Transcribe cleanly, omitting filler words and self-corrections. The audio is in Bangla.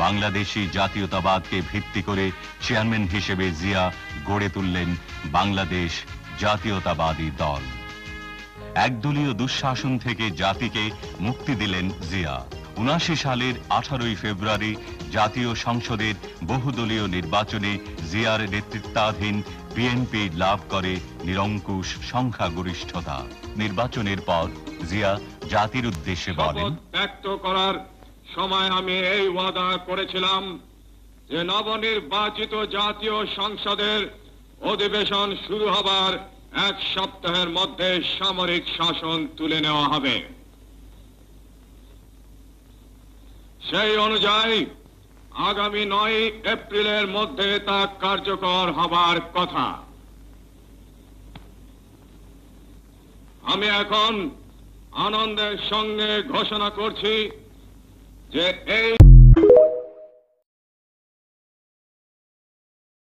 বাংলাদেশী জাতীয়তাবাদকে ভিত্তি করে চেয়ারম্যান হিসেবে জিয়া গড়ে তুললেন বাংলাদেশ জাতীয়তাবাদী দল। একদলীয় দুঃশাসন থেকে জাতিকে মুক্তি দিলেন জিয়া। ৭৯ সালের ১৮ ফেব্রুয়ারি জাতীয় সংসদের বহুদলীয় নির্বাচনে জিয়ার নেতৃত্বাধীন বিএনপি লাভ করে নিরঙ্কুশ সংখ্যাগরিষ্ঠতা। নির্বাচনের পর জিয়া জাতির উদ্দেশ্যে বলেন, ব্যক্ত করার সময় আমি এই ওয়াদা করেছিলাম যে নবনির্বাচিত জাতীয় সংসদের অধিবেশন শুরু হবার ১ সপ্তাহের মধ্যে সামরিক শাসন তুলে নেওয়া হবে। সেই অনুযায়ী আগামী ৯ এপ্রিলের মধ্যে তা কার্যকর হবার কথা। আমি এখন আনন্দের সঙ্গে ঘোষণা করছি যে এই